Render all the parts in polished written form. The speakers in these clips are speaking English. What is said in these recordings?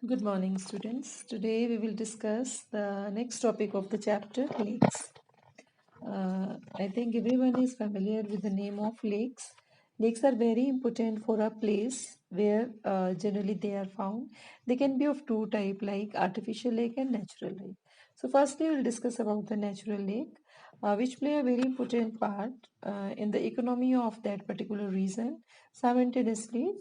Good morning, students. Today we will discuss the next topic of the chapter, lakes. I think everyone is familiar with the name of lakes. Lakes are very important for a place where generally they are found. They can be of two types, like artificial lake and natural lake. So firstly, we'll discuss about the natural lake, which play a very important part in the economy of that particular region, simultaneously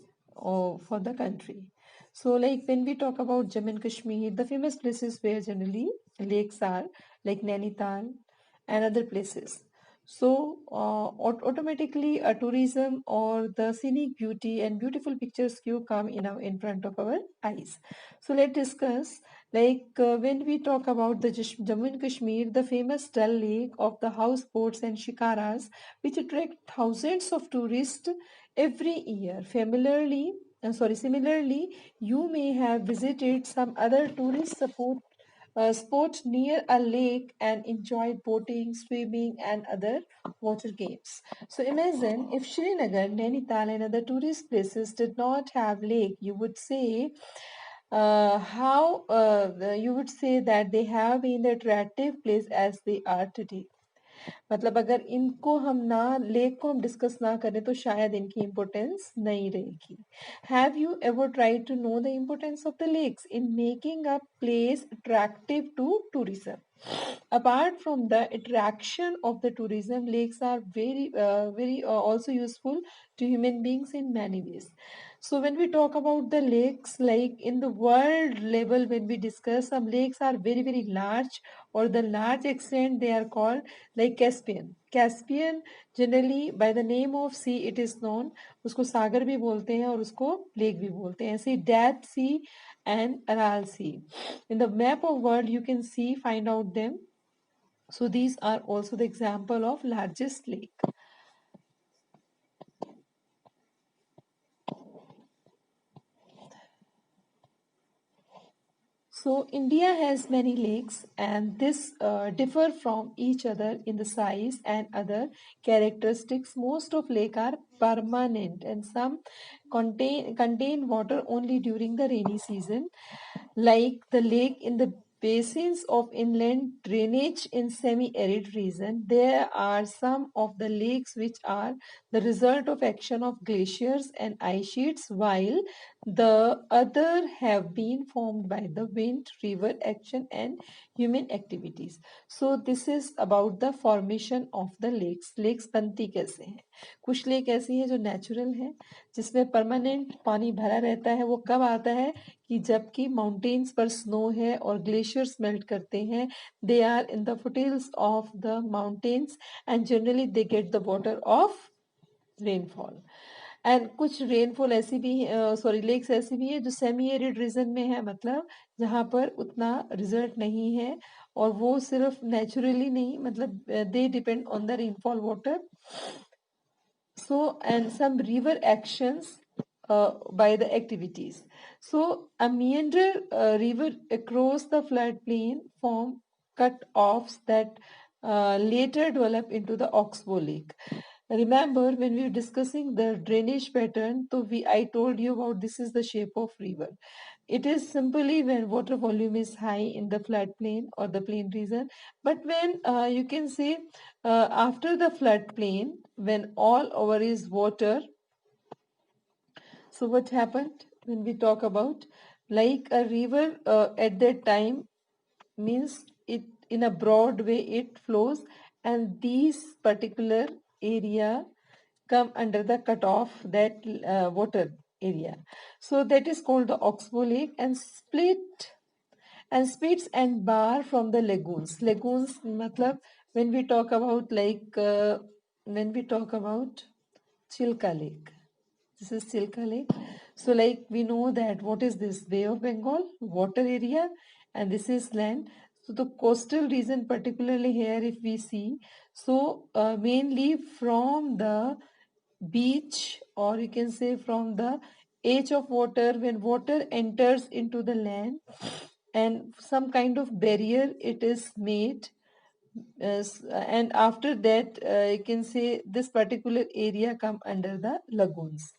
for the country. So, like when we talk about Jammu and Kashmir, the famous places where generally lakes are, like Nainital and other places. So, automatically, a tourism or the scenic beauty and beautiful pictures you come in front of our eyes. So, let's discuss. When we talk about the Jammu and Kashmir, the famous Dal Lake of the houseboats and shikaras, which attract thousands of tourists every year. Similarly, you may have visited some other spot near a lake and enjoyed boating, swimming, and other water games. So imagine if Srinagar, Nainital, and other tourist places did not have lake, you would say that they have been the attractive place as they are today. मतलब अगर इनको हम ना lake को हम discuss ना करें तो शायद इनकी इम्पोर्टेंस नहीं रहेगी. Have you ever try to know the importance of the lakes in making a place attractive to tourism? Apart from the attraction of the tourism, lakes are very also useful to human beings in many ways. So when we talk about the lakes, like in the world level, when we discuss, some lakes are very large, or the large extent they are called like Caspian generally by the name of sea it is known. उसको सागर भी बोलते हैं और उसको lake भी बोलते हैं. ऐसे Dead Sea and Aral Sea. In the map of world you can see find out them. So these are also the example of largest lake. So India has many lakes and this differ from each other in the size and other characteristics. Most of lake are permanent and some contain water only during the rainy season, like the lake in the basins of inland drainage in semi-arid region. There are some of the lakes which are the result of action of glaciers and ice sheets, while the other have been formed by the wind, river action and human activities. So this is about the formation of the lakes. Lakes बनती कैसे हैं? कुछ lake ऐसी हैं जो natural है, जिसमें permanent पानी भरा रहता है. वो कब आता है कि जबकि माउंटेन्स पर स्नो है और ग्लेशियर्स मेल्ट करते हैं. They are in the foothills of the mountains and generally they get the water of rainfall. And कुछ रेनफॉल ऐसी भी लेक्स ऐसी भी है जो सेमी एरिड रीजन में है, मतलब जहाँ पर उतना रिजल्ट नहीं है और वो सिर्फ नेचुरली नहीं, मतलब they depend on the rainfall water. So, and some river actions by the activities. So, a meander river across the floodplain form cut-offs that later develop into the Oxbow Lake. Remember, when we were discussing the drainage pattern, so I told you about this is the shape of river. It is simply when water volume is high in the floodplain or the plain region. But when you can say after the floodplain, when all over is water, so what happened when we talk about like a river at that time means it in a broad way it flows, and these particular area come under the cutoff that water area. So that is called the Oxbow Lake and splits and bar from the lagoons. Lagoons matlab when we talk about when we talk about Chilka Lake. This is Chilka Lake. So like we know that what is this? Bay of Bengal, water area, and this is land. So the coastal region, particularly here if we see, so mainly from the beach, or you can say from the edge of water, when water enters into the land and some kind of barrier it is made, and after that you can say this particular area come under the lagoons.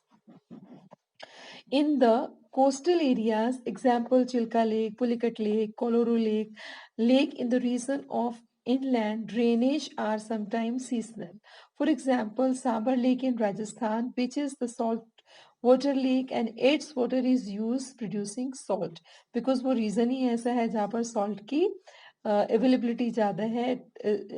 In the coastal areas, example Chilka Lake, Pulicat Lake, Koluru Lake, lake in the region of inland drainage are sometimes seasonal. For example, Sabar Lake in Rajasthan, which is the salt water lake and its water is used producing salt because वो reason ही ऐसा है जहाँ पर salt की availability ज़्यादा है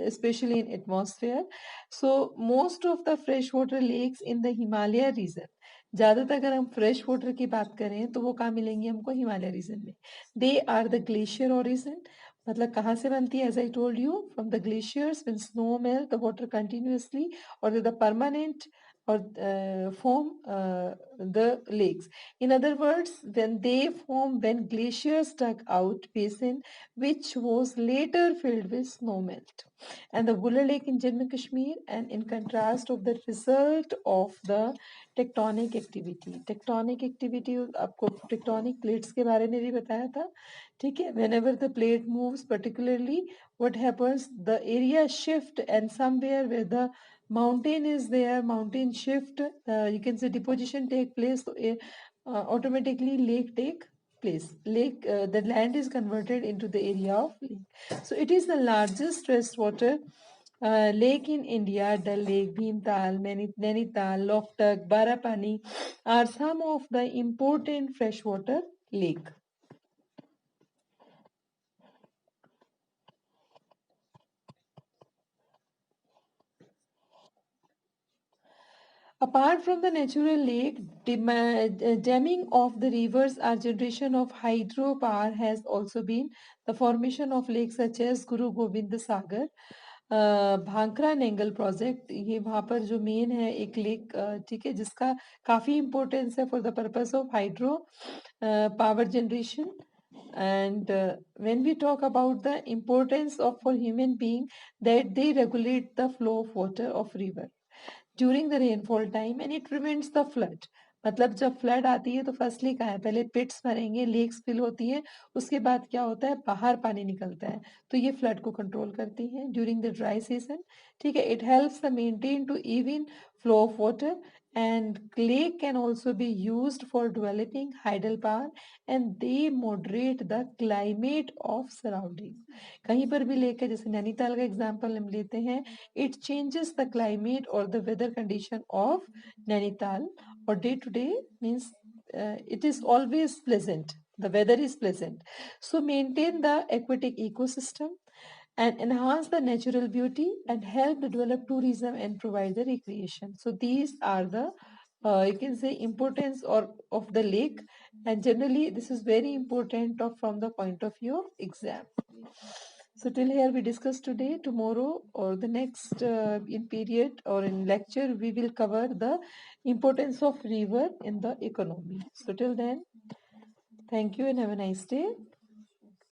especially in atmosphere. So most of the freshwater lakes in the Himalaya region, ज़्यादातर अगर हम फ्रेश वाटर की बात करें तो वो कहाँ मिलेंगे हमको हिमालय रीजन में. They are the glacier origin. मतलब कहाँ से बनती है as I told you from the glaciers when snow melt the water continuously और the permanent or form the lakes. In other words, when they form when glaciers dug out basin which was later filled with snow melt. And the Buller Lake in Jammu Kashmir, and in contrast of the result of the tectonic activity. Tectonic activity आपको tectonic plates के बारे में भी बताया था. ठीक है, when ever the plate moves particularly what happens, the area shift and somewhere where the mountain is there, mountain shift, you can say deposition take place, so automatically lake take place. Lake, the land is converted into the area of lake. So it is the largest freshwater lake in India. Dal Lake, Bhimtal, Nainital, Loktak, Barapani are some of the important freshwater lake. Apart from the natural lake, damming of the rivers or generation of hydropower has also been the formation of lakes such as Guru Gobind Sagar, Bhakra Nangal project. ये वहाँ पर जो main है एक lake, ठीक है, जिसका काफी इम्पोर्टेंस है for the purpose of hydro power generation. And when we talk about the importance of for human being, that they regulate the flow of water of river during the rainfall time and it prevents the flood. मतलब जब flood आती है तो firstly क्या है, पहले पिट्स भरेंगे, lakes fill होती है, उसके बाद क्या होता है, बाहर पानी निकलता है, तो ये फ्लड को कंट्रोल करती है ड्यूरिंग द ड्राई सीजन. ठीक है, it helps the maintain to even flow of water. And lake can also be used for developing hydel power and they moderate the climate of surrounding. कहीं पर भी lake है, जैसे नैनीताल का example हम लेते हैं, it changes the climate or the weather condition of Nainital, or day to day means it is always pleasant. The weather is pleasant. So maintain the aquatic ecosystem and enhance the natural beauty and help to develop tourism and provide the recreation. So these are the you can say importance or of the lake, and generally this is very important from the point of view of exam. So till here we discussed today. Tomorrow or the next in period or in lecture we will cover the importance of river in the economy. So till then, thank you and have a nice day.